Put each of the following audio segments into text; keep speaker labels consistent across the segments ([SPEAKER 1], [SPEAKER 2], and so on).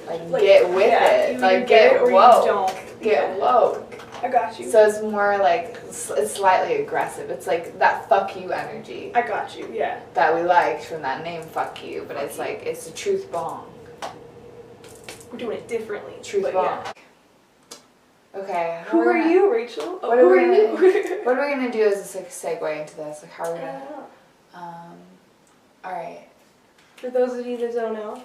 [SPEAKER 1] Like get with it. Like get woke. Get woke.
[SPEAKER 2] I got you.
[SPEAKER 1] So it's more like, it's slightly aggressive. It's like that fuck you energy.
[SPEAKER 2] I got you, yeah.
[SPEAKER 1] That we liked from that name, fuck you. But it's like, it's a truth bong.
[SPEAKER 2] We're doing it differently.
[SPEAKER 1] Truth bong.
[SPEAKER 2] Yeah.
[SPEAKER 1] Okay.
[SPEAKER 2] Who are you, Rachel?
[SPEAKER 1] What are we gonna do as a segue into this? Like, how are we gonna? All right.
[SPEAKER 2] For those of you that don't know.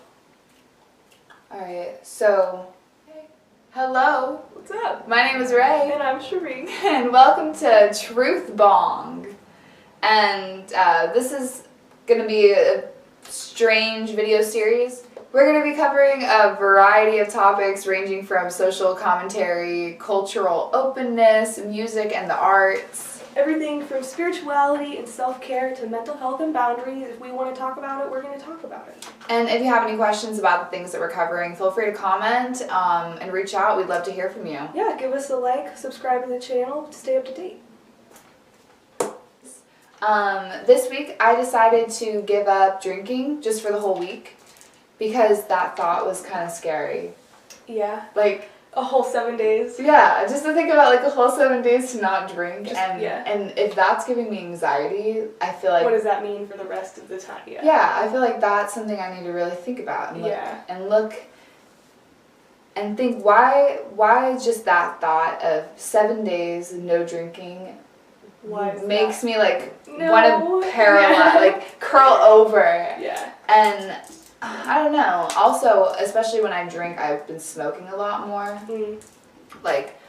[SPEAKER 1] All right. So, hello.
[SPEAKER 2] What's up?
[SPEAKER 1] My name is Ray.
[SPEAKER 2] And I'm Sheree.
[SPEAKER 1] And welcome to Truth Bong. And this is gonna be a strange video series. We're going to be covering a variety of topics ranging from social commentary, cultural openness, music and the arts.
[SPEAKER 2] Everything from spirituality and self-care to mental health and boundaries. If we want to talk about it, we're going to talk about it.
[SPEAKER 1] And if you have any questions about the things that we're covering, feel free to comment and reach out. We'd love to hear from you.
[SPEAKER 2] Yeah, give us a like, subscribe to the channel to stay up to date.
[SPEAKER 1] This week I decided to give up drinking just for the whole week. Because that thought was kind of scary.
[SPEAKER 2] Yeah.
[SPEAKER 1] Like
[SPEAKER 2] a whole 7 days.
[SPEAKER 1] Yeah, just to think about like a whole 7 days to not drink. And if that's giving me anxiety, I feel like...
[SPEAKER 2] What does that mean for the rest of the time? Yeah.
[SPEAKER 1] Yeah, I feel like that's something I need to really think about. And look and think, why just that thought of 7 days no drinking makes me like want to paralyze, like curl over.
[SPEAKER 2] Yeah.
[SPEAKER 1] And... I don't know. Also, especially when I drink, I've been smoking a lot more. Like,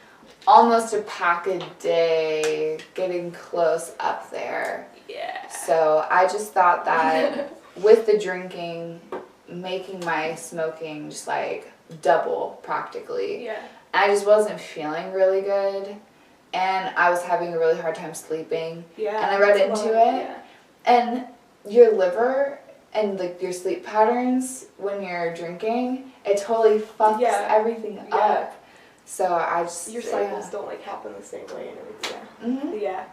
[SPEAKER 1] almost a pack a day, getting close up there.
[SPEAKER 2] Yeah.
[SPEAKER 1] So I just thought that with the drinking, making my smoking just like double practically.
[SPEAKER 2] Yeah.
[SPEAKER 1] I just wasn't feeling really good. And I was having a really hard time sleeping.
[SPEAKER 2] Yeah.
[SPEAKER 1] And I read into it.
[SPEAKER 2] Yeah.
[SPEAKER 1] And your liver... And like your sleep patterns when you're drinking, it totally fucks everything up. So I just
[SPEAKER 2] your cycles don't like happen the same way and everything. Yeah.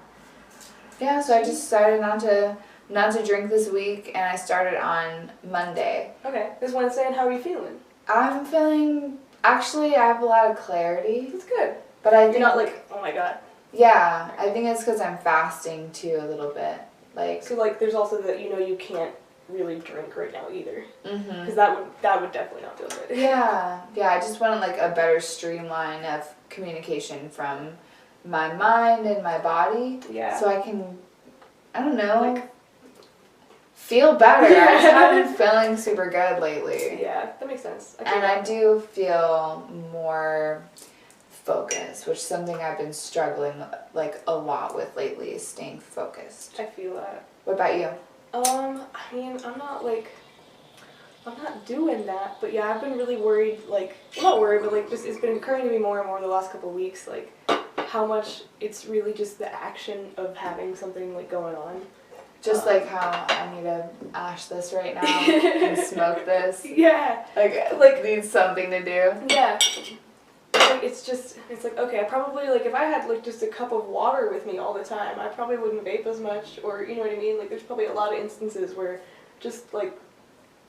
[SPEAKER 1] Yeah. So I just decided not to drink this week, and I started on Monday.
[SPEAKER 2] Okay. This Wednesday, and how are you feeling?
[SPEAKER 1] I'm feeling I have a lot of clarity.
[SPEAKER 2] That's good.
[SPEAKER 1] But I think
[SPEAKER 2] you're not like, oh my god.
[SPEAKER 1] Yeah, I think it's because I'm fasting too a little bit. Like
[SPEAKER 2] so, like there's also that you can't really drink right now either, because that would definitely not feel good.
[SPEAKER 1] Yeah, I just wanted like a better streamline of communication from my mind and my body, so I can, I don't know, like, feel better. I just haven't been feeling super good lately.
[SPEAKER 2] Yeah, that makes sense.
[SPEAKER 1] I do feel more focused, which is something I've been struggling like a lot with lately, is staying focused.
[SPEAKER 2] I feel that.
[SPEAKER 1] What about you?
[SPEAKER 2] I mean, I'm not doing that, but yeah, I've been really worried, like, well, not worried, but like, just, it's been occurring to me more and more the last couple of weeks, like, how much it's really just the action of having something, like, going on.
[SPEAKER 1] Just like how I need to ash this right now and smoke this.
[SPEAKER 2] Yeah.
[SPEAKER 1] Like, need something to do.
[SPEAKER 2] Yeah. Like, it's like, okay, I probably, like, if I had, like, just a cup of water with me all the time, I probably wouldn't vape as much, or, you know what I mean? Like, there's probably a lot of instances where just, like,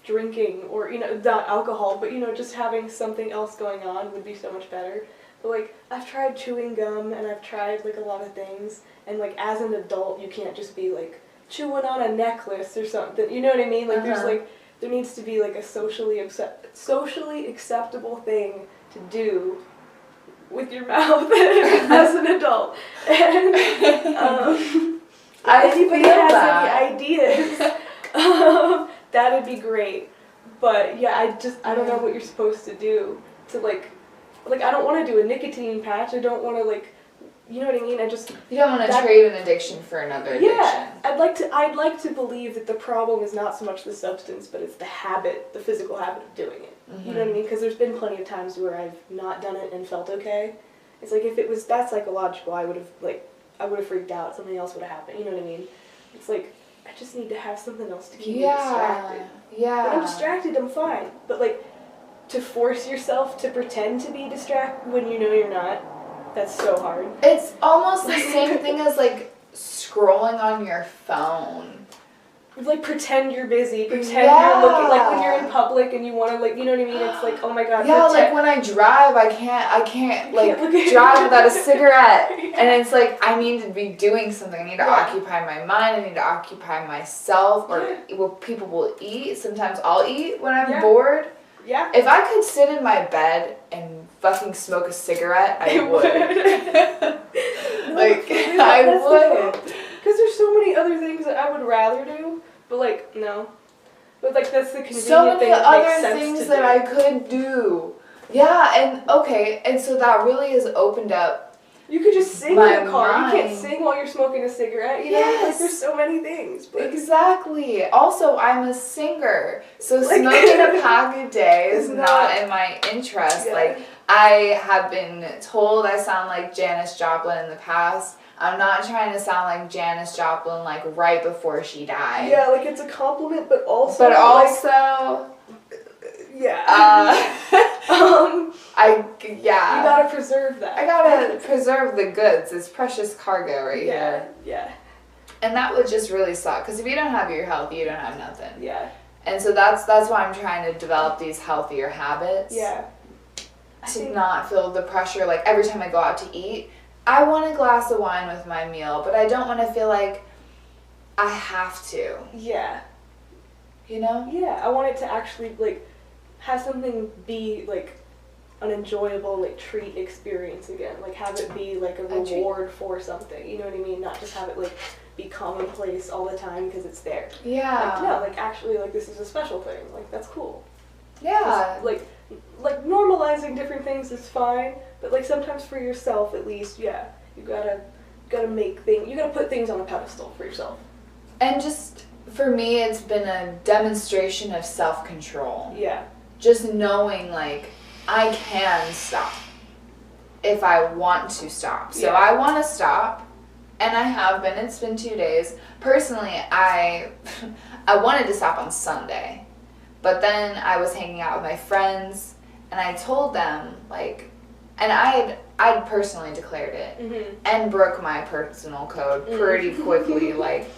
[SPEAKER 2] drinking, or, not alcohol, but, just having something else going on would be so much better. But, like, I've tried chewing gum, and I've tried, like, a lot of things, and, like, as an adult, you can't just be, like, chewing on a necklace or something, you know what I mean? Like, there's, like, there needs to be, like, a socially acceptable thing to do with your mouth as an adult. And if anybody has any ideas, that'd be great. But yeah, I don't know what you're supposed to do to like I don't want to do a nicotine patch. I don't want to like, you know what I mean?
[SPEAKER 1] You don't want to trade an addiction for another addiction.
[SPEAKER 2] Yeah, I'd like to believe that the problem is not so much the substance, but it's the physical habit of doing it. You know what I mean? Because there's been plenty of times where I've not done it and felt okay. It's like if it was that psychological, I would have freaked out. Something else would have happened. You know what I mean? It's like I just need to have something else to keep me distracted.
[SPEAKER 1] Yeah.
[SPEAKER 2] When I'm distracted, I'm fine. But like to force yourself to pretend to be distracted when you know you're not, that's so hard.
[SPEAKER 1] It's almost the same thing as like scrolling on your phone.
[SPEAKER 2] like pretend you're busy, pretend
[SPEAKER 1] Yeah.
[SPEAKER 2] you're looking, like when you're in public and you want to, like, you know what I mean? It's like, oh my god.
[SPEAKER 1] Yeah,
[SPEAKER 2] pretend.
[SPEAKER 1] like when I drive, I can't like
[SPEAKER 2] look at
[SPEAKER 1] drive without a cigarette.
[SPEAKER 2] Yeah.
[SPEAKER 1] And it's like I need to be doing something. I need to
[SPEAKER 2] Yeah.
[SPEAKER 1] occupy my mind. I need to occupy myself. Or well, people will eat. Sometimes I'll eat when I'm
[SPEAKER 2] Yeah.
[SPEAKER 1] bored.
[SPEAKER 2] Yeah.
[SPEAKER 1] If I could sit in my bed and fucking smoke a cigarette, I would. Like I would.
[SPEAKER 2] Because there's so many other things that I would rather do, but like no. But like that's the convenient
[SPEAKER 1] So many
[SPEAKER 2] thing that makes
[SPEAKER 1] other
[SPEAKER 2] sense
[SPEAKER 1] things
[SPEAKER 2] to
[SPEAKER 1] that
[SPEAKER 2] do.
[SPEAKER 1] I could do. Yeah, and okay, and so that really has opened up.
[SPEAKER 2] You could just sing
[SPEAKER 1] My
[SPEAKER 2] in the car. You can't
[SPEAKER 1] mind.
[SPEAKER 2] sing while you're smoking a cigarette. You know,
[SPEAKER 1] Yes.
[SPEAKER 2] like there's so many things. But
[SPEAKER 1] Exactly. Also, I'm a singer, so
[SPEAKER 2] Like-
[SPEAKER 1] smoking a pack a day is
[SPEAKER 2] It's
[SPEAKER 1] not
[SPEAKER 2] not-
[SPEAKER 1] in my interest.
[SPEAKER 2] Yeah.
[SPEAKER 1] Like, I have been told I sound like Janis Joplin in the past. I'm not trying to sound like Janis Joplin, like, right before she died.
[SPEAKER 2] yeah, like it's a compliment, but also.
[SPEAKER 1] But
[SPEAKER 2] like,
[SPEAKER 1] also,
[SPEAKER 2] yeah.
[SPEAKER 1] yeah.
[SPEAKER 2] You gotta preserve that.
[SPEAKER 1] I gotta preserve the goods. It's precious cargo right
[SPEAKER 2] Yeah.
[SPEAKER 1] here.
[SPEAKER 2] Yeah.
[SPEAKER 1] And that would just really suck, because if you don't have your health, you don't have nothing.
[SPEAKER 2] Yeah.
[SPEAKER 1] And so that's why I'm trying to develop these healthier habits.
[SPEAKER 2] Yeah.
[SPEAKER 1] To not feel the pressure, like every time I go out to eat, I want a glass of wine with my meal, but I don't want to feel like I have to,
[SPEAKER 2] Yeah.
[SPEAKER 1] you know?
[SPEAKER 2] Yeah. I want it to actually like have something be like an enjoyable like treat experience again. Like have it be like a
[SPEAKER 1] treat.
[SPEAKER 2] reward for something. You know what I mean? Not just have it like be commonplace all the time because it's there.
[SPEAKER 1] Yeah.
[SPEAKER 2] Like, no, like actually like this is a special thing. Like that's cool.
[SPEAKER 1] Yeah.
[SPEAKER 2] Like normalizing different things is fine, but like sometimes for yourself at least, yeah, you gotta make things. You gotta put things on a pedestal for yourself.
[SPEAKER 1] And just, for me, it's been a demonstration of self-control.
[SPEAKER 2] Yeah.
[SPEAKER 1] Just knowing, like, I can stop if I want to stop. So
[SPEAKER 2] Yeah.
[SPEAKER 1] I want to stop, and I have been. It's been 2 days. Personally, I wanted to stop on Sunday, but then I was hanging out with my friends, and I told them, like, and I'd personally declared it,
[SPEAKER 2] Mm-hmm.
[SPEAKER 1] and broke my personal code pretty quickly, like,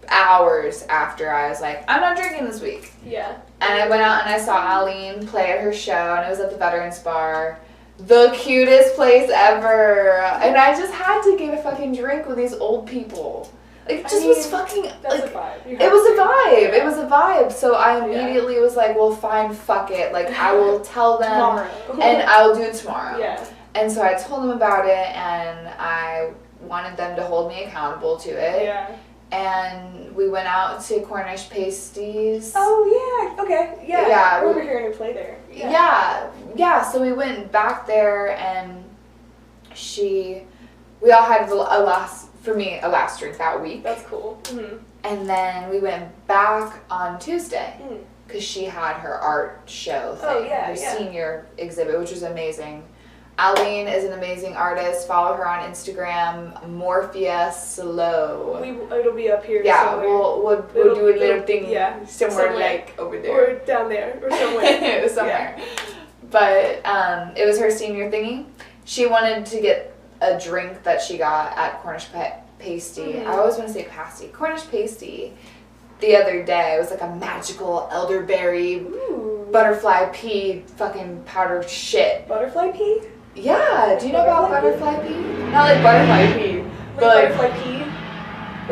[SPEAKER 1] hours after I was like, I'm not drinking this week.
[SPEAKER 2] Yeah.
[SPEAKER 1] And I went out and I saw Aline play at her show, and it was at the Veterans Bar. The cutest place ever. And I just had to get a fucking drink with these old people. Like, it just was fucking,
[SPEAKER 2] That's
[SPEAKER 1] like,
[SPEAKER 2] a vibe. You
[SPEAKER 1] it
[SPEAKER 2] have
[SPEAKER 1] was a
[SPEAKER 2] to.
[SPEAKER 1] vibe.
[SPEAKER 2] Yeah.
[SPEAKER 1] It was a vibe. So I
[SPEAKER 2] Yeah.
[SPEAKER 1] immediately was like, well, fine, fuck it. Like, I will tell them,
[SPEAKER 2] Tomorrow.
[SPEAKER 1] and I'll do it tomorrow.
[SPEAKER 2] Yeah.
[SPEAKER 1] And so I told them about it, and I wanted them to hold me accountable to it.
[SPEAKER 2] Yeah.
[SPEAKER 1] And we went out to Cornish Pasties.
[SPEAKER 2] Oh yeah. Okay. Yeah.
[SPEAKER 1] Yeah,
[SPEAKER 2] I remember hearing you play there.
[SPEAKER 1] Yeah. So we went back there, and we all had a last drink that week.
[SPEAKER 2] That's cool. Mm-hmm.
[SPEAKER 1] And then we went back on Tuesday,
[SPEAKER 2] Mm.
[SPEAKER 1] because she had her art show thing,
[SPEAKER 2] Oh, yeah,
[SPEAKER 1] her
[SPEAKER 2] yeah.
[SPEAKER 1] senior exhibit, which was amazing. Aline is an amazing artist. Follow her on Instagram, Morphia Slow.
[SPEAKER 2] It'll be up here.
[SPEAKER 1] Yeah,
[SPEAKER 2] somewhere.
[SPEAKER 1] we'll do a little thing somewhere like over there.
[SPEAKER 2] Or down there or somewhere.
[SPEAKER 1] Somewhere. But it was her senior thingy. She wanted to get a drink that she got at Cornish Pasty.
[SPEAKER 2] Mhm.
[SPEAKER 1] I always want to say pasty. Cornish Pasty. The other day, it was like a magical elderberry
[SPEAKER 2] Ooh.
[SPEAKER 1] butterfly pea fucking powdered shit.
[SPEAKER 2] Butterfly pea?
[SPEAKER 1] Yeah, do you know about
[SPEAKER 2] Butterfly
[SPEAKER 1] butterfly pea? Not like butterfly pea,
[SPEAKER 2] Like
[SPEAKER 1] but like,
[SPEAKER 2] butterfly pea?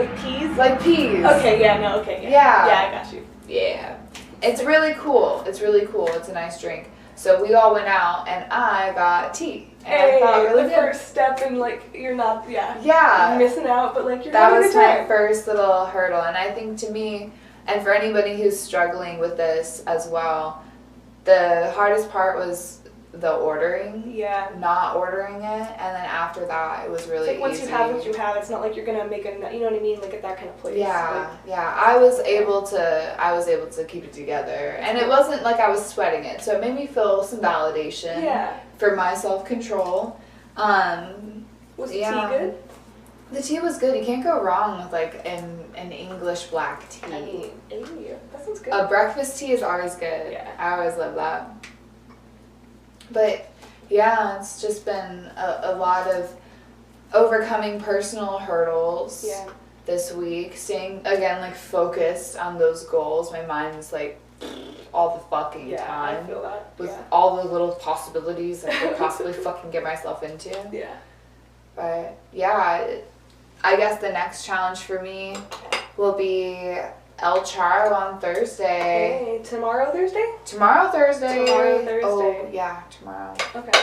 [SPEAKER 2] Like peas?
[SPEAKER 1] like peas.
[SPEAKER 2] Okay, yeah, no, okay, yeah.
[SPEAKER 1] Yeah.
[SPEAKER 2] Yeah, I got you.
[SPEAKER 1] Yeah. It's really cool. It's really cool. It's a nice drink. So we all went out, and I got tea. And
[SPEAKER 2] Hey,
[SPEAKER 1] I felt really
[SPEAKER 2] the
[SPEAKER 1] good.
[SPEAKER 2] first step in like you're not
[SPEAKER 1] Yeah.
[SPEAKER 2] you're missing out, but like you're
[SPEAKER 1] That
[SPEAKER 2] having a
[SPEAKER 1] was
[SPEAKER 2] good
[SPEAKER 1] my
[SPEAKER 2] time.
[SPEAKER 1] first little hurdle. And I think to me, and for anybody who's struggling with this as well, the hardest part was the ordering.
[SPEAKER 2] Yeah.
[SPEAKER 1] Not ordering it, and then after that, it was
[SPEAKER 2] It's
[SPEAKER 1] really
[SPEAKER 2] like once
[SPEAKER 1] easy.
[SPEAKER 2] you have what you have, it's not like you're gonna make you know what I mean, like at that kind of place.
[SPEAKER 1] Yeah, yeah. I was able to keep it together, and it wasn't like I was sweating it, so it made me feel some validation.
[SPEAKER 2] Like, yeah.
[SPEAKER 1] For my self-control.
[SPEAKER 2] Was the
[SPEAKER 1] Yeah.
[SPEAKER 2] tea good?
[SPEAKER 1] The tea was good. You can't go wrong with like an English black tea.
[SPEAKER 2] I mean, hey, that sounds good.
[SPEAKER 1] A breakfast tea is always good.
[SPEAKER 2] Yeah.
[SPEAKER 1] I always love that. But yeah, it's just been a lot of overcoming personal hurdles.
[SPEAKER 2] Yeah.
[SPEAKER 1] this week, staying again like focused on those goals. My mind's like all the fucking time
[SPEAKER 2] I feel that.
[SPEAKER 1] with all the little possibilities I could possibly fucking get myself into.
[SPEAKER 2] Yeah.
[SPEAKER 1] But yeah, I guess the next challenge for me will be El Charo on Thursday.
[SPEAKER 2] Hey, tomorrow Thursday?
[SPEAKER 1] Tomorrow Thursday.
[SPEAKER 2] Thursday.
[SPEAKER 1] Oh yeah, tomorrow.
[SPEAKER 2] Okay.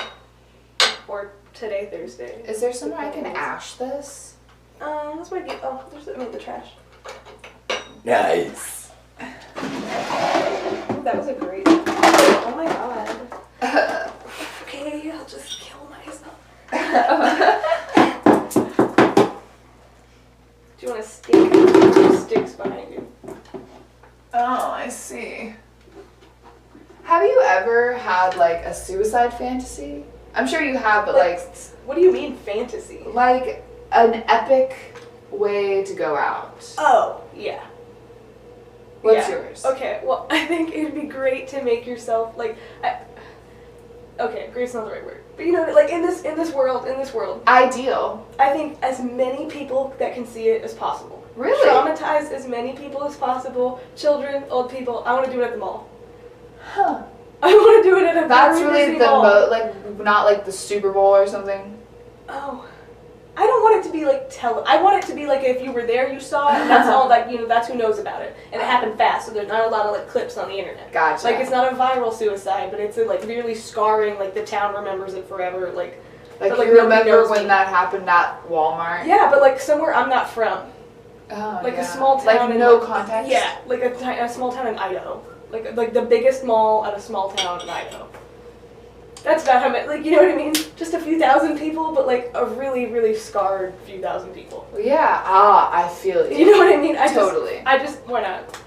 [SPEAKER 2] Or today Thursday.
[SPEAKER 1] Is there somewhere I can ash this?
[SPEAKER 2] This might be. Oh, there's the trash.
[SPEAKER 1] Nice.
[SPEAKER 2] Ooh, that was a great. Oh my god. Okay, I'll just kill myself. Do you want a stick? There's sticks behind you.
[SPEAKER 1] Oh, I see. Have you ever had like a suicide fantasy? I'm sure you have, but like
[SPEAKER 2] What do you mean fantasy?
[SPEAKER 1] like an epic way to go out.
[SPEAKER 2] Oh, yeah.
[SPEAKER 1] What's yours?
[SPEAKER 2] Okay, well, I think it'd be great to make yourself like. Okay, great's not the right word, but you know, like in this world,
[SPEAKER 1] Ideal.
[SPEAKER 2] I think as many people that can see it as possible.
[SPEAKER 1] Really?
[SPEAKER 2] Traumatize as many people as possible. Children, old people. I want to do it at the mall.
[SPEAKER 1] Huh.
[SPEAKER 2] I want to do it at a
[SPEAKER 1] That's
[SPEAKER 2] very
[SPEAKER 1] really
[SPEAKER 2] busy
[SPEAKER 1] the
[SPEAKER 2] mall.
[SPEAKER 1] like not like the Super Bowl or something.
[SPEAKER 2] Oh. I don't want it to be like I want it to be like if you were there, you saw it, and that's all that, you know, that's who knows about it. And it happened fast, so there's not a lot of like clips on the internet.
[SPEAKER 1] Gotcha.
[SPEAKER 2] Like it's not a viral suicide, but it's like really scarring, like the town remembers it forever, like
[SPEAKER 1] Like
[SPEAKER 2] but, like,
[SPEAKER 1] you
[SPEAKER 2] nobody
[SPEAKER 1] remember
[SPEAKER 2] knows
[SPEAKER 1] when
[SPEAKER 2] me.
[SPEAKER 1] that happened at Walmart?
[SPEAKER 2] yeah, but like somewhere I'm not from.
[SPEAKER 1] Oh,
[SPEAKER 2] Like
[SPEAKER 1] yeah.
[SPEAKER 2] a small town
[SPEAKER 1] Like
[SPEAKER 2] in
[SPEAKER 1] no
[SPEAKER 2] like,
[SPEAKER 1] context?
[SPEAKER 2] Yeah, like a small town in Idaho. Like the biggest mall at a small town in Idaho. That's about how many, like, you know what I mean? Just a few thousand people, but like a really, really scarred few thousand people.
[SPEAKER 1] Yeah. Ah, I feel you.
[SPEAKER 2] You know what I mean?
[SPEAKER 1] Totally.
[SPEAKER 2] Why not?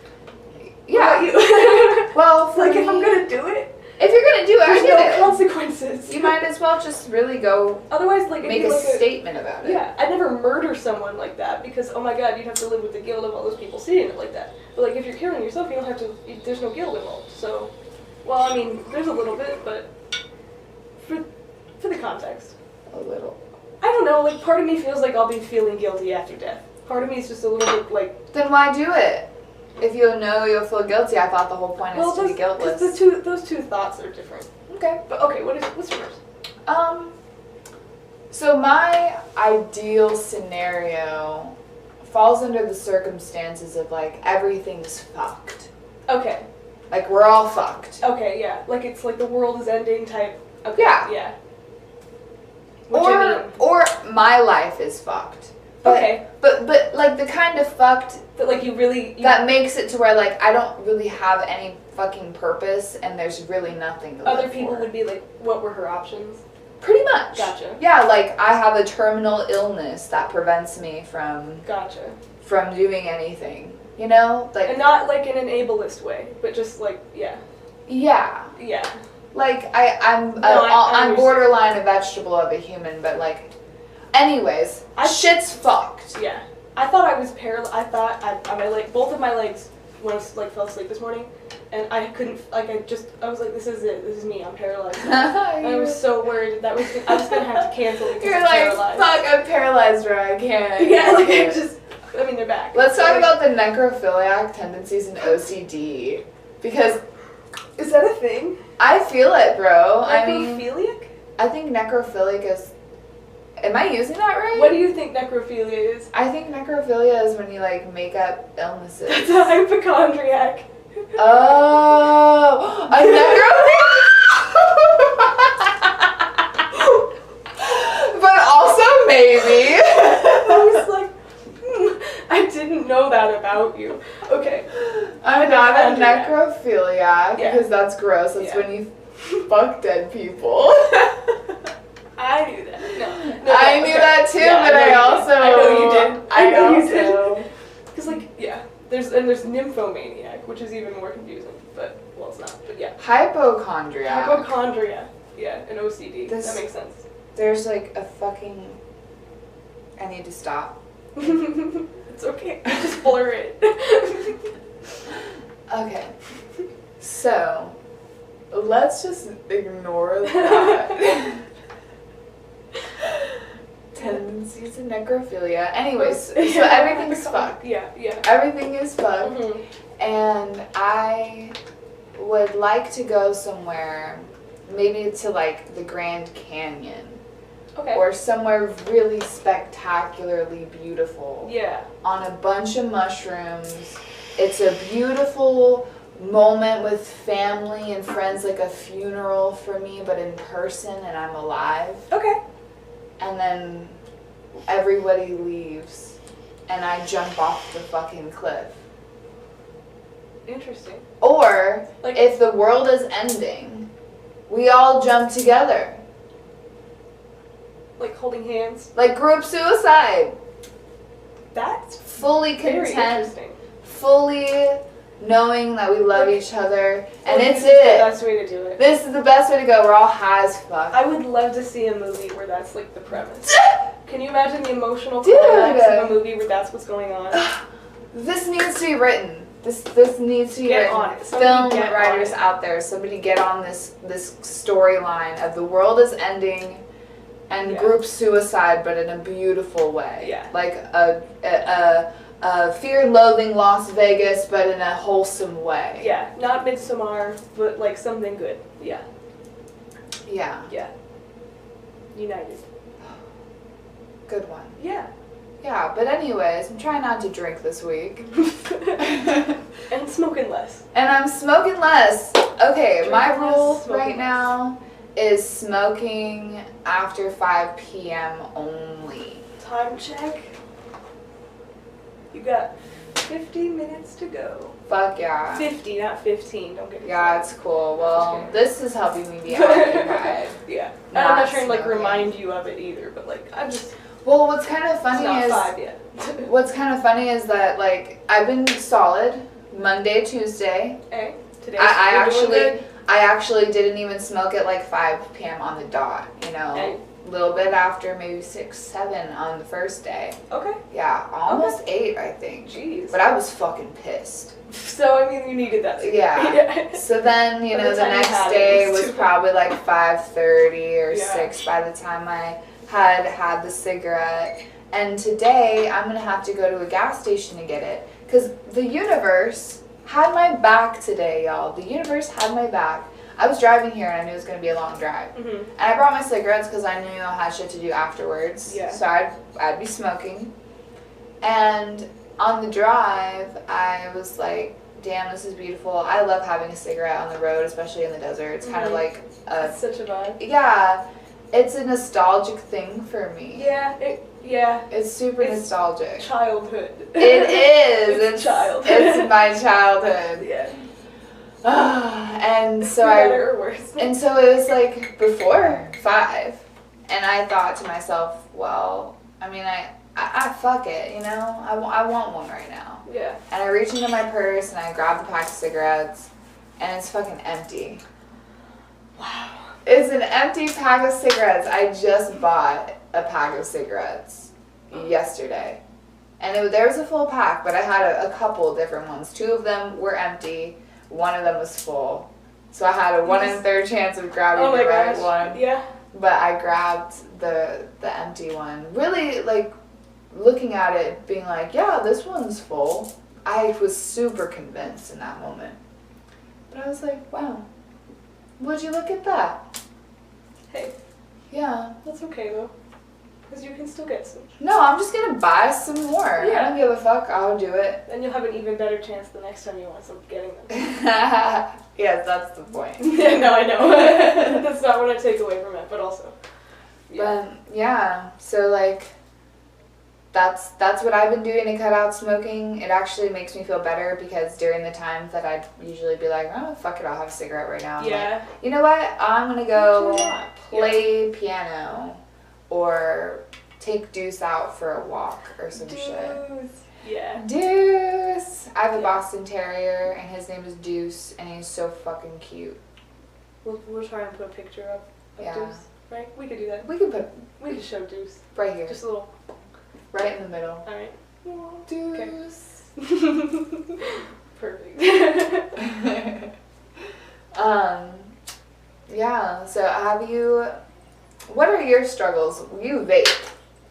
[SPEAKER 1] Yeah.
[SPEAKER 2] What about you?
[SPEAKER 1] Well, for
[SPEAKER 2] like
[SPEAKER 1] me,
[SPEAKER 2] if I'm gonna do it,
[SPEAKER 1] if you're gonna do it,
[SPEAKER 2] there's
[SPEAKER 1] I
[SPEAKER 2] no
[SPEAKER 1] get it.
[SPEAKER 2] consequences.
[SPEAKER 1] You might as well just really go
[SPEAKER 2] Otherwise, like,
[SPEAKER 1] make
[SPEAKER 2] it'd
[SPEAKER 1] a
[SPEAKER 2] be like
[SPEAKER 1] statement about it.
[SPEAKER 2] Yeah, I'd never murder someone like that because, oh my god, you'd have to live with the guilt of all those people seeing it like that. But like, if you're killing yourself, you don't have to, there's no guilt involved. So, well, I mean, there's a little bit, but for the context.
[SPEAKER 1] A little.
[SPEAKER 2] I don't know, like, part of me feels like I'll be feeling guilty after death. Part of me is just a little bit like...
[SPEAKER 1] Then why do it? If you know you'll feel guilty, I thought the whole point is to be guiltless.
[SPEAKER 2] Those two thoughts are different.
[SPEAKER 1] Okay.
[SPEAKER 2] But okay, what's yours?
[SPEAKER 1] So my ideal scenario falls under the circumstances of like everything's fucked.
[SPEAKER 2] Okay.
[SPEAKER 1] Like we're all fucked.
[SPEAKER 2] Okay, yeah. Like it's like the world is ending type. Okay.
[SPEAKER 1] Yeah.
[SPEAKER 2] Yeah. Which I mean,
[SPEAKER 1] Or my life is fucked. But,
[SPEAKER 2] okay.
[SPEAKER 1] But like the kind of fucked
[SPEAKER 2] that like
[SPEAKER 1] that makes it to where like I don't really have any fucking purpose and there's really nothing to
[SPEAKER 2] other
[SPEAKER 1] live
[SPEAKER 2] people
[SPEAKER 1] for.
[SPEAKER 2] would be like, what were her options?
[SPEAKER 1] Pretty much.
[SPEAKER 2] Gotcha.
[SPEAKER 1] Yeah, like I have a terminal illness that prevents me from
[SPEAKER 2] Gotcha.
[SPEAKER 1] from doing anything. You know? Like
[SPEAKER 2] And not like in an ableist way, but just like yeah.
[SPEAKER 1] yeah.
[SPEAKER 2] Yeah.
[SPEAKER 1] Like I'm
[SPEAKER 2] understand.
[SPEAKER 1] borderline a vegetable of a human, but like anyways, shit's fucked.
[SPEAKER 2] Yeah. I thought I was paralyzed. I thought both of my legs when I like fell asleep this morning, and I couldn't like I was like, this is it. This is me. I'm paralyzed. And I was so worried that I was gonna have to cancel because
[SPEAKER 1] You're
[SPEAKER 2] I'm
[SPEAKER 1] like,
[SPEAKER 2] paralyzed.
[SPEAKER 1] fuck, I'm paralyzed, bro. I can't.
[SPEAKER 2] Yeah, like
[SPEAKER 1] I
[SPEAKER 2] I mean they're back.
[SPEAKER 1] Let's talk
[SPEAKER 2] Like,
[SPEAKER 1] about the necrophiliac tendencies and OCD because
[SPEAKER 2] is that a thing?
[SPEAKER 1] I feel it, bro. I mean,
[SPEAKER 2] Necrophiliac?
[SPEAKER 1] I think necrophilic is. Am I using that right?
[SPEAKER 2] What do you think necrophilia is?
[SPEAKER 1] I think necrophilia is when you like make up illnesses.
[SPEAKER 2] It's a hypochondriac.
[SPEAKER 1] Oh, a necrophilia. But also maybe.
[SPEAKER 2] I was like, I didn't know that about you. Okay.
[SPEAKER 1] I'm not a
[SPEAKER 2] Hypochondriac.
[SPEAKER 1] necrophiliac because that's gross. That's when you fuck dead people.
[SPEAKER 2] I knew that. No,
[SPEAKER 1] I knew that too, but I also.
[SPEAKER 2] I know you did. I know you did.
[SPEAKER 1] also-
[SPEAKER 2] Because like, yeah, there's nymphomaniac, which is even more confusing. But well, it's not. But yeah,
[SPEAKER 1] Hypochondriac.
[SPEAKER 2] hypochondria. Yeah, and OCD.
[SPEAKER 1] This-
[SPEAKER 2] That makes sense.
[SPEAKER 1] There's like a fucking. I need to stop.
[SPEAKER 2] It's okay. Just blur it.
[SPEAKER 1] Okay. So, let's just ignore that. He's a necrophilia. Anyways, so everything's fucked.
[SPEAKER 2] Yeah.
[SPEAKER 1] Everything is fucked.
[SPEAKER 2] Mm-hmm.
[SPEAKER 1] And I would like to go somewhere, maybe to like the Grand Canyon.
[SPEAKER 2] Okay.
[SPEAKER 1] Or somewhere really spectacularly beautiful.
[SPEAKER 2] Yeah.
[SPEAKER 1] On a bunch of mushrooms. It's a beautiful moment with family and friends, like a funeral for me, but in person, and I'm alive.
[SPEAKER 2] Okay.
[SPEAKER 1] And then everybody leaves, and I jump off the fucking cliff.
[SPEAKER 2] Interesting.
[SPEAKER 1] Or,
[SPEAKER 2] Like,
[SPEAKER 1] if the world is ending, we all jump together.
[SPEAKER 2] like holding hands.
[SPEAKER 1] Like group suicide.
[SPEAKER 2] That's
[SPEAKER 1] Fully
[SPEAKER 2] very
[SPEAKER 1] content,
[SPEAKER 2] interesting.
[SPEAKER 1] fully knowing that we love each other, and
[SPEAKER 2] This
[SPEAKER 1] it's
[SPEAKER 2] is the
[SPEAKER 1] it.
[SPEAKER 2] best way to do it.
[SPEAKER 1] This is the best way to go. We're all high as fuck.
[SPEAKER 2] I would love to see a movie where that's like the premise. Can you imagine the emotional
[SPEAKER 1] Dude.
[SPEAKER 2] climax of a movie where that's what's going on?
[SPEAKER 1] This needs to be written. This needs to be
[SPEAKER 2] Get
[SPEAKER 1] written.
[SPEAKER 2] on it. Somebody
[SPEAKER 1] Film
[SPEAKER 2] get on
[SPEAKER 1] writers
[SPEAKER 2] it.
[SPEAKER 1] out there, somebody get on this storyline of the world is ending and
[SPEAKER 2] Yeah.
[SPEAKER 1] group suicide, but in a beautiful way.
[SPEAKER 2] Yeah.
[SPEAKER 1] Like a fear-loathing Las Vegas, but in a wholesome way.
[SPEAKER 2] Yeah, not Midsommar, but like something good. Yeah,
[SPEAKER 1] Yeah.
[SPEAKER 2] United.
[SPEAKER 1] Good one.
[SPEAKER 2] Yeah.
[SPEAKER 1] Yeah, but anyways, I'm trying not to drink this week.
[SPEAKER 2] And smoking less.
[SPEAKER 1] And I'm smoking less. Okay,
[SPEAKER 2] Drinking
[SPEAKER 1] my
[SPEAKER 2] less,
[SPEAKER 1] rule
[SPEAKER 2] smoking
[SPEAKER 1] right
[SPEAKER 2] less.
[SPEAKER 1] now is smoking after 5 p.m. only.
[SPEAKER 2] Time check. You got 50 minutes to go.
[SPEAKER 1] Fuck yeah.
[SPEAKER 2] 50, not 15. Don't get me
[SPEAKER 1] Yeah,
[SPEAKER 2] started.
[SPEAKER 1] it's cool. Well,
[SPEAKER 2] Just
[SPEAKER 1] this is helping me be occupied.
[SPEAKER 2] Yeah. And
[SPEAKER 1] Not
[SPEAKER 2] I'm not trying to like
[SPEAKER 1] smoking.
[SPEAKER 2] remind you of it either, but like I'm just
[SPEAKER 1] Well, what's kind of
[SPEAKER 2] it's
[SPEAKER 1] funny
[SPEAKER 2] not
[SPEAKER 1] is
[SPEAKER 2] 5 yet.
[SPEAKER 1] what's kind of funny is that like I've been solid Monday, Tuesday.
[SPEAKER 2] Hey, today
[SPEAKER 1] I actually didn't even smoke at like 5 p.m. on the dot, you know.
[SPEAKER 2] Hey.
[SPEAKER 1] A little bit after, maybe 6, 7 on the first day.
[SPEAKER 2] Okay.
[SPEAKER 1] Yeah, almost 8, I think.
[SPEAKER 2] Jeez.
[SPEAKER 1] But I was fucking pissed.
[SPEAKER 2] So I mean, you needed that.
[SPEAKER 1] Yeah. So then, you
[SPEAKER 2] By
[SPEAKER 1] know,
[SPEAKER 2] the
[SPEAKER 1] the
[SPEAKER 2] time you
[SPEAKER 1] next
[SPEAKER 2] had it,
[SPEAKER 1] day
[SPEAKER 2] it was
[SPEAKER 1] was
[SPEAKER 2] too
[SPEAKER 1] probably like 5:30 or
[SPEAKER 2] Yeah.
[SPEAKER 1] 6 by the time I had the cigarette. And today, I'm going to have to go to a gas station to get it. Because the universe had my back today, y'all. The universe had my back. I was driving here and I knew it was going to be a long drive.
[SPEAKER 2] Mm-hmm.
[SPEAKER 1] And I brought my cigarettes because I knew I had shit to do afterwards.
[SPEAKER 2] Yeah.
[SPEAKER 1] So I'd be smoking. And on the drive, I was like, damn, this is beautiful. I love having a cigarette on the road, especially in the desert. It's kind of
[SPEAKER 2] Mhm.
[SPEAKER 1] like a,
[SPEAKER 2] It's such a vibe.
[SPEAKER 1] yeah, it's a nostalgic thing for me.
[SPEAKER 2] Yeah.
[SPEAKER 1] It's super
[SPEAKER 2] It's
[SPEAKER 1] nostalgic.
[SPEAKER 2] Childhood.
[SPEAKER 1] It is.
[SPEAKER 2] It's childhood.
[SPEAKER 1] It's my childhood.
[SPEAKER 2] Yeah.
[SPEAKER 1] And so
[SPEAKER 2] Better or worse.
[SPEAKER 1] And so it was like before 5, and I thought to myself, well, I mean, I fuck it, you know? I want one right now.
[SPEAKER 2] Yeah.
[SPEAKER 1] And I reach into my purse and I grab the pack of cigarettes, and it's fucking empty.
[SPEAKER 2] Wow.
[SPEAKER 1] It's an empty pack of cigarettes. I just bought a pack of cigarettes yesterday. And there was a full pack, but I had a couple different ones. 2 of them were empty. 1 of them was full. So I had a 1 in 3 chance of grabbing
[SPEAKER 2] Oh my
[SPEAKER 1] the right
[SPEAKER 2] gosh.
[SPEAKER 1] one.
[SPEAKER 2] Yeah.
[SPEAKER 1] But I grabbed the empty one. Really, like, looking at it, being like, yeah, this one's full. I was super convinced in that moment. But I was like, wow, would you look at that?
[SPEAKER 2] Hey,
[SPEAKER 1] Yeah.
[SPEAKER 2] that's okay though. Because you can still get some.
[SPEAKER 1] No, I'm just going to buy some more.
[SPEAKER 2] Yeah.
[SPEAKER 1] I don't give a fuck. I'll do it.
[SPEAKER 2] Then you'll have an even better chance the next time you want some getting them.
[SPEAKER 1] Yes, that's the point.
[SPEAKER 2] Yeah, no, I know. That's not what I take away from it, but also. Yeah.
[SPEAKER 1] But yeah, so like that's what I've been doing to cut out smoking. It actually makes me feel better because during the times that I'd usually be like, oh fuck it, I'll have a cigarette right now. I'm like,
[SPEAKER 2] Yeah.
[SPEAKER 1] you know what? I'm gonna go
[SPEAKER 2] Actually not.
[SPEAKER 1] play piano or take Deuce out for a walk or some shit.
[SPEAKER 2] Deuce. Yeah.
[SPEAKER 1] Deuce! I have a
[SPEAKER 2] Yeah.
[SPEAKER 1] Boston Terrier and his name is Deuce and he's so fucking cute.
[SPEAKER 2] We'll try and put a picture up of
[SPEAKER 1] Yeah.
[SPEAKER 2] Deuce. Right? We could do that.
[SPEAKER 1] We can put
[SPEAKER 2] We could show Deuce.
[SPEAKER 1] right here,
[SPEAKER 2] Just a little.
[SPEAKER 1] right in the middle.
[SPEAKER 2] Alright.
[SPEAKER 1] Deuce.
[SPEAKER 2] Perfect.
[SPEAKER 1] Yeah, so what are your struggles? You vape.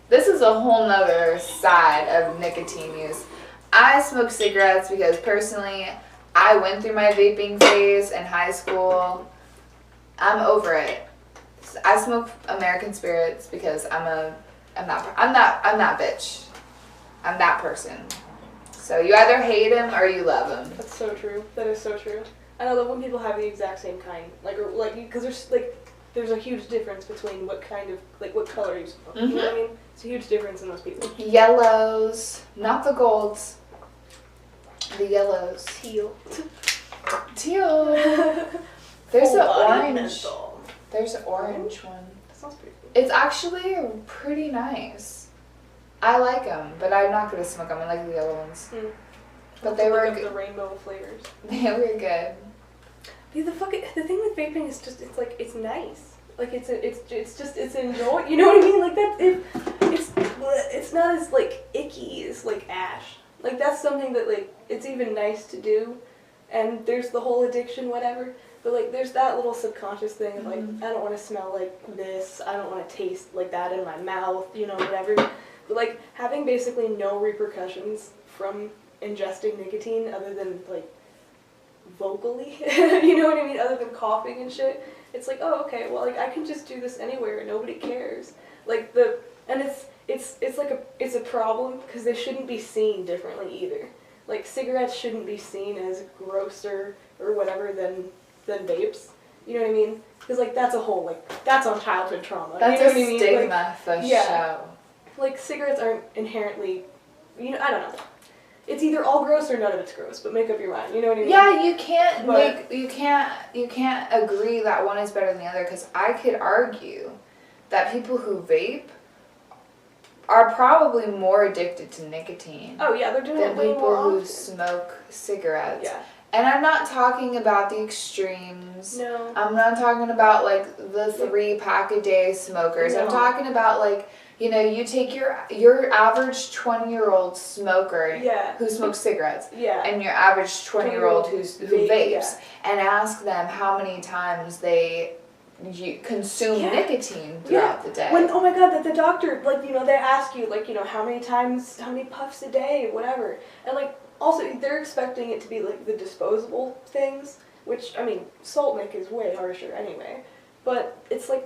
[SPEAKER 1] this is a whole nother side of nicotine use. I smoke cigarettes because personally, I went through my vaping phase in high school. I'm over it. I smoke American Spirits because I'm that bitch. I'm that person. So you either hate him or you love him.
[SPEAKER 2] That's so true. That is so true. And I love when people have the exact same kind, because there's a huge difference between what kind of what color you smoke. You know what I mean? It's a huge difference in those people.
[SPEAKER 1] Yellows, not the golds. The yellows.
[SPEAKER 2] Teal.
[SPEAKER 1] Teal. There's an orange.
[SPEAKER 2] Menthol.
[SPEAKER 1] There's an orange one.
[SPEAKER 2] That sounds pretty cool.
[SPEAKER 1] It's actually pretty nice. I like them, but I'm not gonna smoke them. I like the yellow ones. But they were
[SPEAKER 2] the rainbow flavors.
[SPEAKER 1] They were good.
[SPEAKER 2] The thing with vaping is just it's nice. Like it's enjoy. You know what I mean? Like that it's not as icky as ash. Like that's something that it's even nice to do, and there's the whole addiction whatever. But there's that little subconscious thing of I don't want to smell like this. I don't want to taste like that in my mouth. You know whatever. But having basically no repercussions from ingesting nicotine other than vocally, you know what I mean, other than coughing and shit. It's oh okay, well I can just do this anywhere and nobody cares. It's a problem because they shouldn't be seen differently either. Cigarettes shouldn't be seen as grosser or whatever than vapes. You know what I mean? Because that's a whole that's on childhood trauma.
[SPEAKER 1] That's
[SPEAKER 2] you know
[SPEAKER 1] a
[SPEAKER 2] what I mean?
[SPEAKER 1] stigma for show.
[SPEAKER 2] Cigarettes aren't inherently, I don't know. It's either all gross or none of it's gross, but make up your mind. You know what I mean?
[SPEAKER 1] Yeah, you can't agree that one is better than the other because I could argue that people who vape are probably more addicted to nicotine.
[SPEAKER 2] Oh yeah, they're doing
[SPEAKER 1] than
[SPEAKER 2] it way
[SPEAKER 1] people
[SPEAKER 2] more
[SPEAKER 1] who
[SPEAKER 2] often.
[SPEAKER 1] smoke cigarettes.
[SPEAKER 2] Yeah.
[SPEAKER 1] And I'm not talking about the extremes.
[SPEAKER 2] No.
[SPEAKER 1] I'm not talking about the 3-pack-a-day smokers.
[SPEAKER 2] No.
[SPEAKER 1] I'm talking about you take your average 20-year-old smoker who smokes cigarettes and your average 20-year-old who vapes and ask them how many times they consume nicotine throughout the day.
[SPEAKER 2] Oh my god, that the doctor they ask you how many puffs a day, whatever, and also they're expecting it to be the disposable things, which I mean salt nic is way harsher anyway. But it's I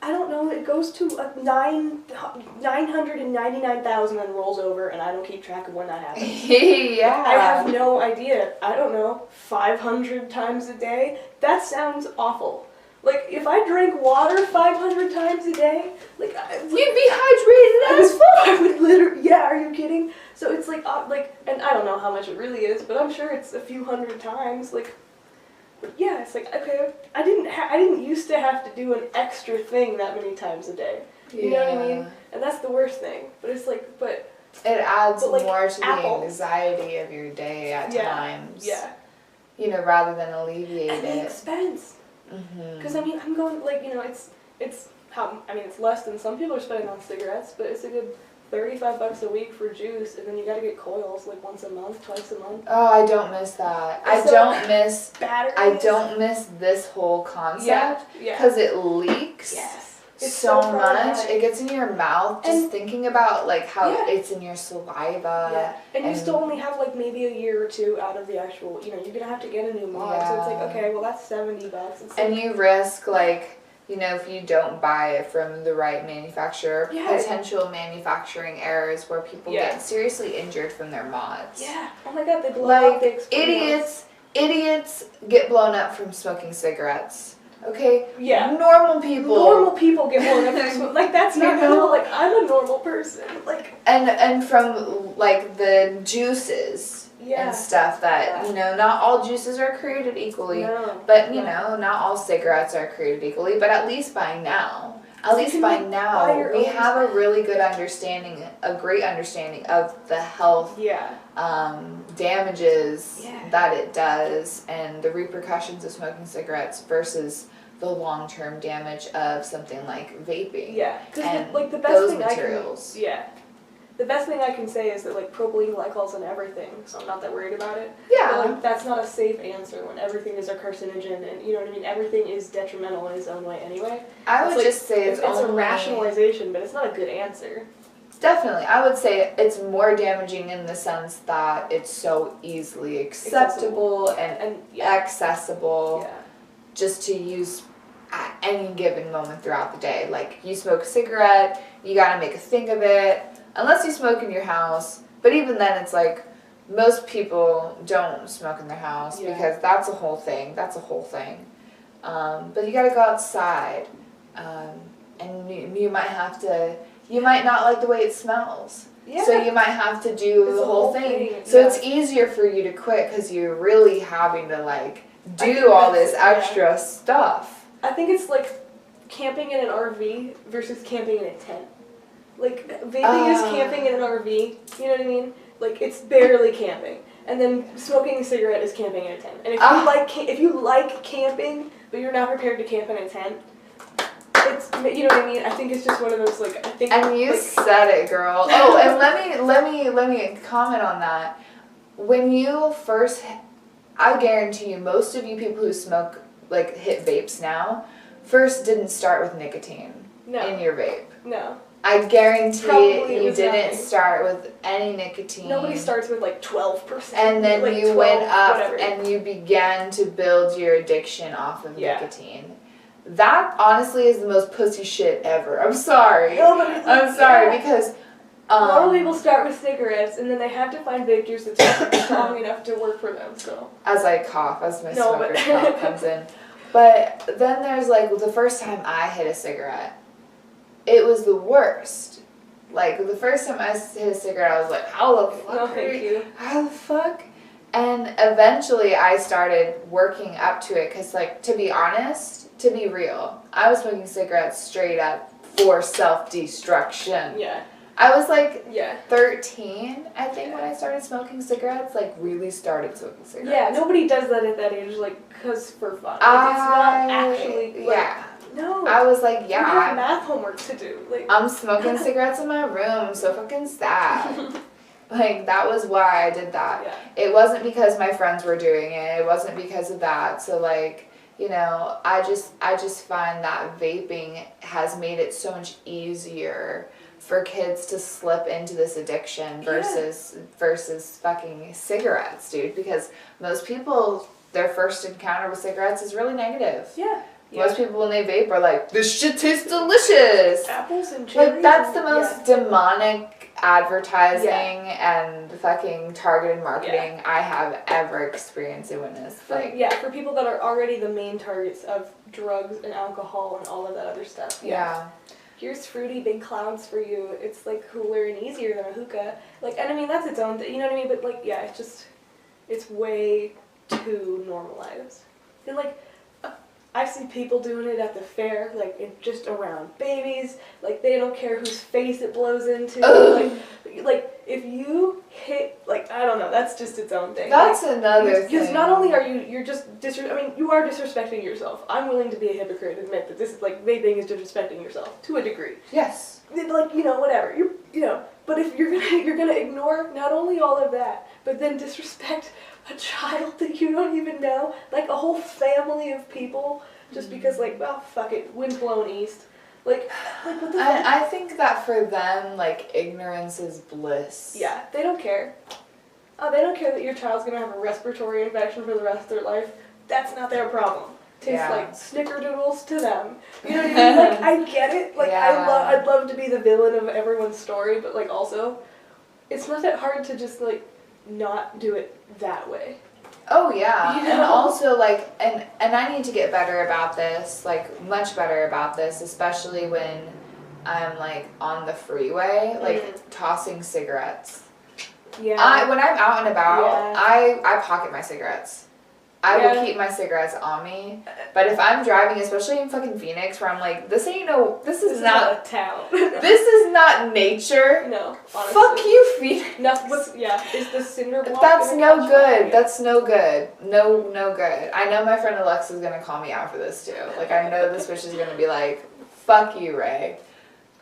[SPEAKER 2] don't know, it goes to 999,000 and rolls over, and I don't keep track of when that happens.
[SPEAKER 1] Yeah.
[SPEAKER 2] I have no idea. I don't know, 500 times a day? That sounds awful. If I drank water 500 times a day,
[SPEAKER 1] you'd be hydrated as fuck.
[SPEAKER 2] I would literally, are you kidding? So it's and I don't know how much it really is, but I'm sure it's a few hundred times, yeah, it's okay, I didn't used to have to do an extra thing that many times a day. You know what I mean? And that's the worst thing. But it's but
[SPEAKER 1] it adds more to
[SPEAKER 2] Apple.
[SPEAKER 1] the anxiety of your day at times.
[SPEAKER 2] Yeah.
[SPEAKER 1] Rather than alleviate
[SPEAKER 2] and the
[SPEAKER 1] it.
[SPEAKER 2] expense. Because I mean, I'm going it's less than some people are spending on cigarettes, but it's a good $35 a week for juice, and then you gotta get coils once a month, twice a month.
[SPEAKER 1] Oh, I don't miss that. I don't miss this whole concept because it leaks so much. It gets in your mouth just thinking about how it's in your saliva.
[SPEAKER 2] Yeah. And you still only have maybe a year or two out of the actual. You're gonna have to get a new mod, so it's okay, well that's $70.
[SPEAKER 1] And you risk if you don't buy it from the right manufacturer, potential manufacturing errors where people get seriously injured from their mods.
[SPEAKER 2] Yeah. Oh my god, they blow up. They
[SPEAKER 1] idiots get blown up from smoking cigarettes. Okay?
[SPEAKER 2] Yeah.
[SPEAKER 1] Normal people
[SPEAKER 2] get blown up from smoking. That's not normal. I'm a normal person.
[SPEAKER 1] And from the juices. And stuff that, not all juices are created equally, but, not all cigarettes are created equally, but at least by now, we have a really good understanding, a great understanding of the health damages that it does and the repercussions of smoking cigarettes versus the long-term damage of something like vaping.
[SPEAKER 2] Yeah, because the best
[SPEAKER 1] those
[SPEAKER 2] thing
[SPEAKER 1] materials.
[SPEAKER 2] The best thing I can say is that propylene glycol's in everything, so I'm not that worried about it.
[SPEAKER 1] Yeah.
[SPEAKER 2] But that's not a safe answer when everything is a carcinogen, and you know what I mean. Everything is detrimental in its own way anyway.
[SPEAKER 1] I would just say it's
[SPEAKER 2] a rationalization, but it's not a good answer.
[SPEAKER 1] Definitely. I would say it's more damaging in the sense that it's so easily acceptable and accessible
[SPEAKER 2] Yeah.
[SPEAKER 1] just to use at any given moment throughout the day. Like, you smoke a cigarette, you gotta make a thing of it, unless you smoke in your house. But even then, it's like, most people don't smoke in their house because that's a whole thing. But you gotta go outside, and you might have to, you might not like the way it smells.
[SPEAKER 2] Yeah.
[SPEAKER 1] So you might have to do the whole thing. So it's easier for you to quit because you're really having to, like, do all this extra stuff.
[SPEAKER 2] I think it's like camping in an RV versus camping in a tent. Like, vaping is camping in an RV, you know what I mean? Like, it's barely camping. And then smoking a cigarette is camping in a tent. And if you like camping, but you're not prepared to camp in a tent, it's, you know what I mean? I think it's just one of those, like, I think.
[SPEAKER 1] And you said it, girl. Oh, and let me comment on that. When you first, I guarantee you, most of you people who smoke, like, hit vapes now, first didn't start with nicotine in your vape.
[SPEAKER 2] No.
[SPEAKER 1] I guarantee you didn't
[SPEAKER 2] nothing.
[SPEAKER 1] Start with any nicotine.
[SPEAKER 2] Nobody starts with like 12%.
[SPEAKER 1] And then
[SPEAKER 2] like
[SPEAKER 1] you
[SPEAKER 2] 12,
[SPEAKER 1] went up
[SPEAKER 2] whatever.
[SPEAKER 1] and you began to build your addiction off of nicotine. That honestly is the most pussy shit ever. I'm sorry. I'm sorry because
[SPEAKER 2] a lot of people start with cigarettes and then they have to find vape juice that's strong enough to work for them. So
[SPEAKER 1] as I cough, as my smoker's cough comes in. But then there's like the first time I hit a cigarette. It was the worst. Like, the first time I hit a cigarette, I was like, how the fuck?
[SPEAKER 2] No, thank you.
[SPEAKER 1] How the fuck? And eventually I started working up to it because, like, to be honest, to be real, I was smoking cigarettes straight up for self-destruction.
[SPEAKER 2] Yeah.
[SPEAKER 1] I was like 13, I think, when I started smoking cigarettes. Like, really started smoking cigarettes.
[SPEAKER 2] Yeah, nobody does that at that age, like, because for fun. Like, it's not actually, like, no.
[SPEAKER 1] I was like,
[SPEAKER 2] You have math homework to do. Like,
[SPEAKER 1] I'm smoking cigarettes in my room. I'm so fucking sad. Like, that was why I did that.
[SPEAKER 2] Yeah.
[SPEAKER 1] It wasn't because my friends were doing it. It wasn't because of that. So, like, you know, I just find that vaping has made it so much easier for kids to slip into this addiction versus fucking cigarettes, dude. Because most people, their first encounter with cigarettes is really negative.
[SPEAKER 2] Yeah.
[SPEAKER 1] Most people when they vape are like, this shit tastes delicious.
[SPEAKER 2] Apples and cherries.
[SPEAKER 1] Like, that's the most demonic advertising and fucking targeted marketing I have ever experienced and witnessed.
[SPEAKER 2] For people that are already the main targets of drugs and alcohol and all of that other stuff.
[SPEAKER 1] Yeah.
[SPEAKER 2] Here's fruity big clouds for you. It's like cooler and easier than a hookah. Like, and I mean, that's its own thing, you know what I mean? But like, yeah, it's way too normalized. And like, I see people doing it at the fair, like, just around babies. Like, they don't care whose face it blows into. Like, if you hit, like, I don't know, that's just its own thing.
[SPEAKER 1] That's another thing.
[SPEAKER 2] Because not only are you're just, you are disrespecting yourself. I'm willing to be a hypocrite and admit that this is, like, vaping is disrespecting yourself, to a degree.
[SPEAKER 1] Yes.
[SPEAKER 2] Like, you know, whatever. But if you're gonna ignore not only all of that, but then disrespect a child that you don't even know, like a whole family of people, just because, like, well, fuck it, wind's blowing east. Like what the fuck?
[SPEAKER 1] I think that for them, like, ignorance is bliss.
[SPEAKER 2] Yeah, they don't care. Oh, they don't care that your child's gonna have a respiratory infection for the rest of their life. That's not their problem. Tastes like snickerdoodles to them. You know what I mean? Like, I get it. Like, I'd love to be the villain of everyone's story, but, like, also, it's not that hard to just, like, not do it that way.
[SPEAKER 1] Oh yeah,
[SPEAKER 2] You know?
[SPEAKER 1] and also, like, and I need to get better about this, like, much better about this, especially when I'm, like, on the freeway, like, tossing cigarettes.
[SPEAKER 2] Yeah.
[SPEAKER 1] When I'm out and about, I pocket my cigarettes. I will keep my cigarettes on me, but if I'm driving, especially in fucking Phoenix, where I'm like, this is not
[SPEAKER 2] a town.
[SPEAKER 1] This is not nature.
[SPEAKER 2] No, honestly.
[SPEAKER 1] Fuck you, Phoenix.
[SPEAKER 2] Is the cinder block?
[SPEAKER 1] That's no good. That's no good. No good. I know my friend Alexa's gonna call me out for this too. Like, I know this bitch is gonna be like, fuck you, Ray.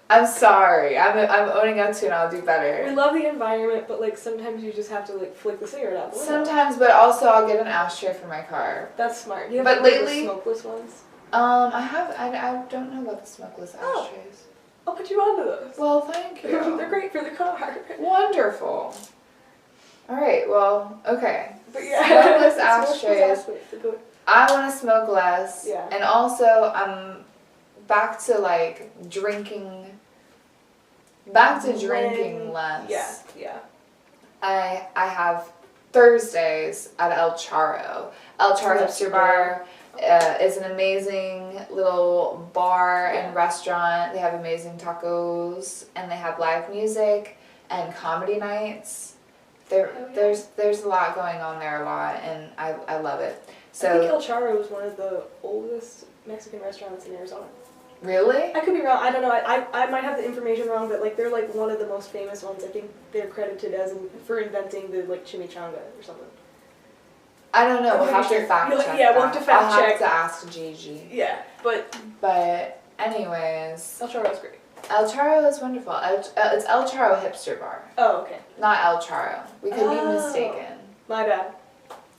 [SPEAKER 1] I'm sorry. I'm owning up to it and I'll do better.
[SPEAKER 2] We love the environment, but, like, sometimes you just have to, like, flick the cigarette out the window.
[SPEAKER 1] Sometimes, but also I'll get an ashtray for my car.
[SPEAKER 2] That's smart. You have
[SPEAKER 1] But lately,
[SPEAKER 2] the smokeless ones?
[SPEAKER 1] I don't know about the smokeless ashtrays.
[SPEAKER 2] I'll put you onto those.
[SPEAKER 1] Well, thank you.
[SPEAKER 2] They're great for the car.
[SPEAKER 1] Wonderful. All right. Well, okay.
[SPEAKER 2] But yeah,
[SPEAKER 1] Smokeless ashtrays.
[SPEAKER 2] ashtrays.
[SPEAKER 1] I want to smoke less.
[SPEAKER 2] Yeah.
[SPEAKER 1] And also, I'm back to like drinking. Back to drinking less.
[SPEAKER 2] Yeah, yeah.
[SPEAKER 1] I have Thursdays at El Charro. El Charro
[SPEAKER 2] That's
[SPEAKER 1] Hipster Bar is an amazing little bar and restaurant. They have amazing tacos and they have live music and comedy nights. There's a lot going on there and I love it. So
[SPEAKER 2] I think El Charro is one of the oldest Mexican restaurants in Arizona.
[SPEAKER 1] Really?
[SPEAKER 2] I could be wrong. I don't know. I might have the information wrong, but like they're like one of the most famous ones. I think they're credited as for inventing the like chimichanga or something.
[SPEAKER 1] I don't know.
[SPEAKER 2] I'm
[SPEAKER 1] We'll have
[SPEAKER 2] pretty
[SPEAKER 1] to
[SPEAKER 2] sure.
[SPEAKER 1] fact check.
[SPEAKER 2] Yeah, we'll have to fact
[SPEAKER 1] I'll
[SPEAKER 2] check.
[SPEAKER 1] have to ask Gigi.
[SPEAKER 2] Yeah, but
[SPEAKER 1] anyways,
[SPEAKER 2] El Charro is great.
[SPEAKER 1] El Charro is wonderful. It's El Charro Hipster Bar,
[SPEAKER 2] Oh, okay.
[SPEAKER 1] not El Charro. We could be mistaken.
[SPEAKER 2] My bad.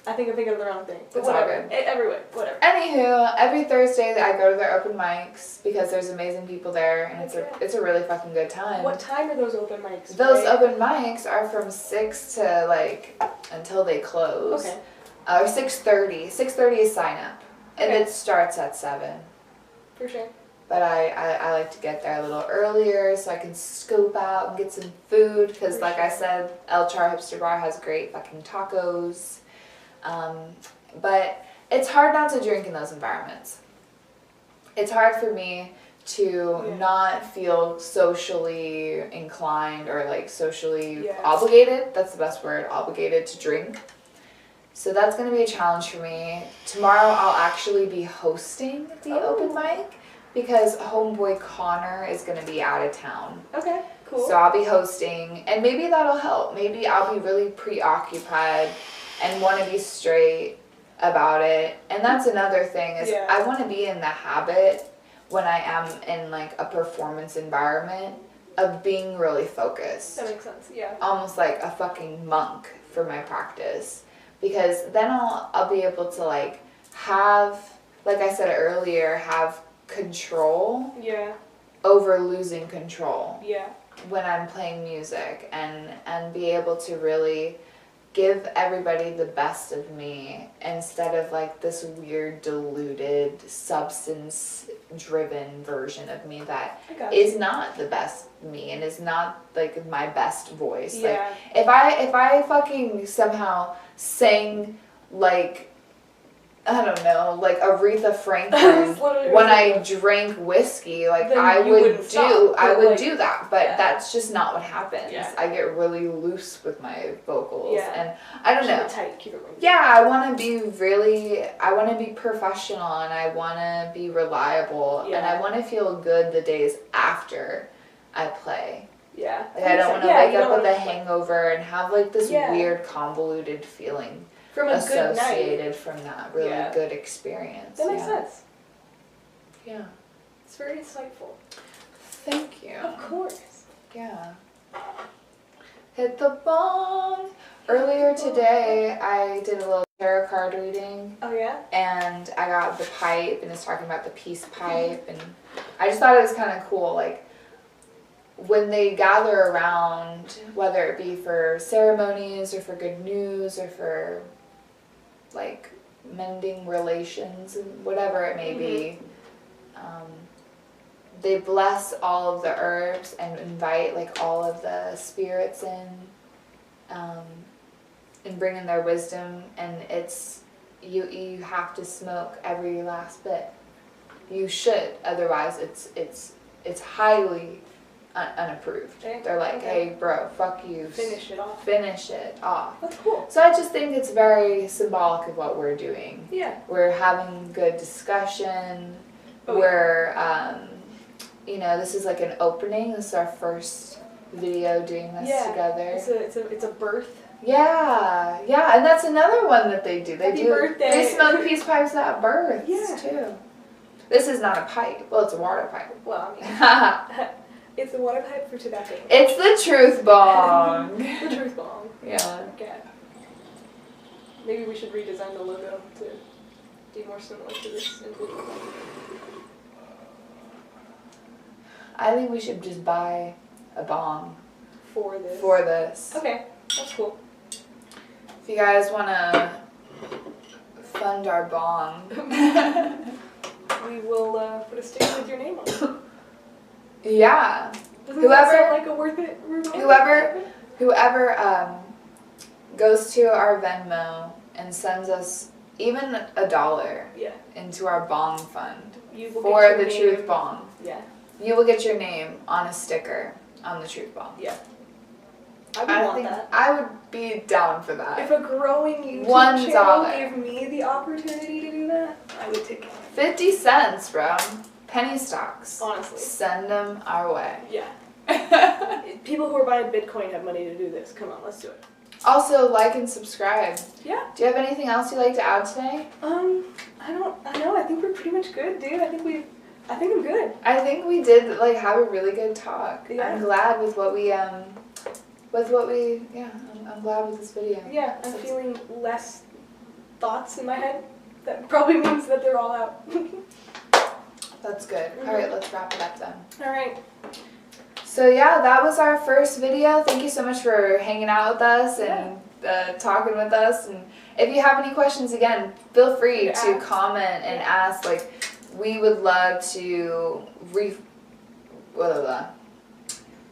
[SPEAKER 2] I think I'm thinking of the wrong thing. But
[SPEAKER 1] It's all
[SPEAKER 2] whatever.
[SPEAKER 1] good.
[SPEAKER 2] Everywhere. Whatever.
[SPEAKER 1] Anywho, every Thursday I go to their open mics because there's amazing people there and it's a really fucking good time.
[SPEAKER 2] What time are those open mics?
[SPEAKER 1] Those open mics are from 6 to like until they close.
[SPEAKER 2] Okay.
[SPEAKER 1] Or 6:30. 6:30 is sign up, and
[SPEAKER 2] Okay.
[SPEAKER 1] it starts at 7.
[SPEAKER 2] For sure.
[SPEAKER 1] But I like to get there a little earlier so I can scope out and get some food because, like I said, El Char Hipster Bar has great fucking tacos. But it's hard not to drink in those environments. It's hard for me to not feel socially inclined or like socially obligated. That's the best word, obligated to drink. So that's going to be a challenge for me. Tomorrow I'll actually be hosting the open mic because homeboy Connor is going to be out of town.
[SPEAKER 2] Okay, cool.
[SPEAKER 1] So I'll be hosting and maybe that'll help. Maybe I'll be really preoccupied and want to be straight about it. And that's another thing is I want to be in the habit when I am in like a performance environment of being really focused.
[SPEAKER 2] That makes sense, yeah.
[SPEAKER 1] Almost like a fucking monk for my practice. Because then I'll be able to like have, like I said earlier, have control over losing control when I'm playing music and be able to really give everybody the best of me instead of like this weird diluted substance driven version of me that is not the best me and is not like my best voice. Like if I fucking somehow sang like I don't know, like Aretha Franklin when I drank whiskey, like I would do that, but that's just not what happens. I get really loose with my vocals and I don't know.
[SPEAKER 2] Keep it tight.
[SPEAKER 1] Yeah, I want to be professional and I want to be reliable and I want to feel good the days after I play.
[SPEAKER 2] Yeah.
[SPEAKER 1] Like I don't want to wake up with a hangover and have like this weird convoluted feeling
[SPEAKER 2] from a
[SPEAKER 1] associated
[SPEAKER 2] good night.
[SPEAKER 1] from that really good experience.
[SPEAKER 2] That makes sense.
[SPEAKER 1] Yeah.
[SPEAKER 2] It's very insightful.
[SPEAKER 1] Thank you.
[SPEAKER 2] Of course.
[SPEAKER 1] Yeah. Hit the bong. Earlier today, I did a little tarot card reading.
[SPEAKER 2] Oh yeah?
[SPEAKER 1] And I got the pipe and it's talking about the peace pipe and I just thought it was kind of cool. Like when they gather around, whether it be for ceremonies or for good news or for like mending relations and whatever it may be, they bless all of the herbs and invite like all of the spirits in and bring in their wisdom, and it's you have to smoke every last bit. You should, otherwise it's highly unapproved. They're like, hey bro, fuck you.
[SPEAKER 2] Finish it off.
[SPEAKER 1] Finish it off.
[SPEAKER 2] That's cool.
[SPEAKER 1] So I just think it's very symbolic of what we're doing.
[SPEAKER 2] Yeah.
[SPEAKER 1] We're having good discussion. We're this is like an opening. This is our first video doing this together.
[SPEAKER 2] It's a birth.
[SPEAKER 1] Yeah, and that's another one that they do.
[SPEAKER 2] Happy birthday.
[SPEAKER 1] They smoke peace pipes at births too. This is not a pipe. Well, it's a water pipe.
[SPEAKER 2] Well, I mean, it's a water pipe for tobacco.
[SPEAKER 1] It's the truth bong.
[SPEAKER 2] The truth bong.
[SPEAKER 1] Yeah.
[SPEAKER 2] Okay. Maybe we should redesign the logo to be more similar to this.
[SPEAKER 1] I think we should just buy a bong
[SPEAKER 2] For this.
[SPEAKER 1] for this.
[SPEAKER 2] Okay, that's cool.
[SPEAKER 1] If you guys want to fund our bong.
[SPEAKER 2] We will put a sticker with your name on it.
[SPEAKER 1] Yeah.
[SPEAKER 2] Doesn't
[SPEAKER 1] Whoever-
[SPEAKER 2] that sound like a worth it reward?
[SPEAKER 1] Whoever goes to our Venmo and sends us even $1
[SPEAKER 2] Yeah.
[SPEAKER 1] into our bong fund
[SPEAKER 2] You will
[SPEAKER 1] for
[SPEAKER 2] get your
[SPEAKER 1] the
[SPEAKER 2] name.
[SPEAKER 1] Truth Bong,
[SPEAKER 2] Yeah.
[SPEAKER 1] you will get your name on a sticker on the Truth Bong.
[SPEAKER 2] Yeah. I would want
[SPEAKER 1] think
[SPEAKER 2] that.
[SPEAKER 1] I would be down for that.
[SPEAKER 2] If a growing YouTube
[SPEAKER 1] $1.
[SPEAKER 2] channel gave me the opportunity to do that, I would take it.
[SPEAKER 1] 50 cents, bro. Penny stocks.
[SPEAKER 2] Honestly.
[SPEAKER 1] Send them our way.
[SPEAKER 2] Yeah. People who are buying Bitcoin have money to do this. Come on, let's do it.
[SPEAKER 1] Also, like and subscribe.
[SPEAKER 2] Yeah.
[SPEAKER 1] Do you have anything else you'd like to add today?
[SPEAKER 2] I know. I think we're pretty much good, dude. I think I'm good.
[SPEAKER 1] I think we did have a really good talk.
[SPEAKER 2] Yeah.
[SPEAKER 1] I'm glad with what we I'm glad with this video.
[SPEAKER 2] Yeah, I'm feeling less thoughts in my head. That probably means that they're all out.
[SPEAKER 1] That's good. All right, let's wrap it up then.
[SPEAKER 2] All right.
[SPEAKER 1] So yeah, that was our first video. Thank you so much for hanging out with us and talking with us. And if you have any questions, again, feel free to
[SPEAKER 2] ask.
[SPEAKER 1] comment and ask. We would love to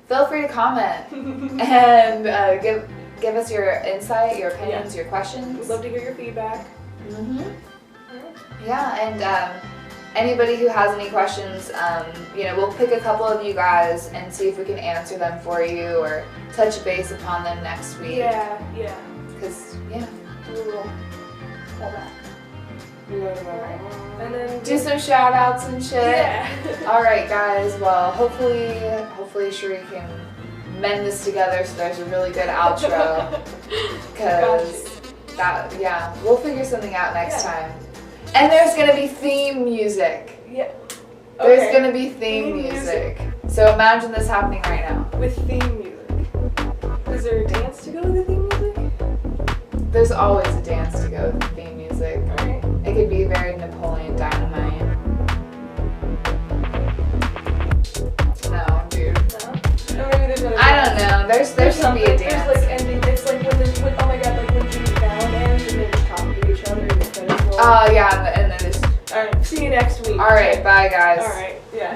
[SPEAKER 1] Feel free to comment and give us your insight, your opinions, your questions.
[SPEAKER 2] We'd love to hear your feedback.
[SPEAKER 1] Mm-hmm. Yeah, and anybody who has any questions, we'll pick a couple of you guys and see if we can answer them for you or touch base upon them next week.
[SPEAKER 2] Yeah.
[SPEAKER 1] Because,
[SPEAKER 2] We will call back. And then
[SPEAKER 1] do some shout outs and shit.
[SPEAKER 2] Yeah.
[SPEAKER 1] Alright guys, well hopefully Sheree can mend this together so there's a really good outro. Because we'll figure something out next time. And there's gonna be theme music.
[SPEAKER 2] Yeah.
[SPEAKER 1] There's gonna be theme music. So imagine this happening right now.
[SPEAKER 2] With theme music. Is there a dance to go with the theme music?
[SPEAKER 1] There's always a dance to go with the theme music.
[SPEAKER 2] Alright.
[SPEAKER 1] It could be very Napoleon Dynamite. No, dude.
[SPEAKER 2] No? Or maybe there's another
[SPEAKER 1] I don't know. There should be a
[SPEAKER 2] something.
[SPEAKER 1] dance.
[SPEAKER 2] There's ending. It's like when oh my god, like when Jimmy Fallon ends and they're just talking to each other and the credits roll.
[SPEAKER 1] Oh yeah, and then it's.
[SPEAKER 2] Alright, see you next week.
[SPEAKER 1] Alright, bye guys.
[SPEAKER 2] Alright, yeah.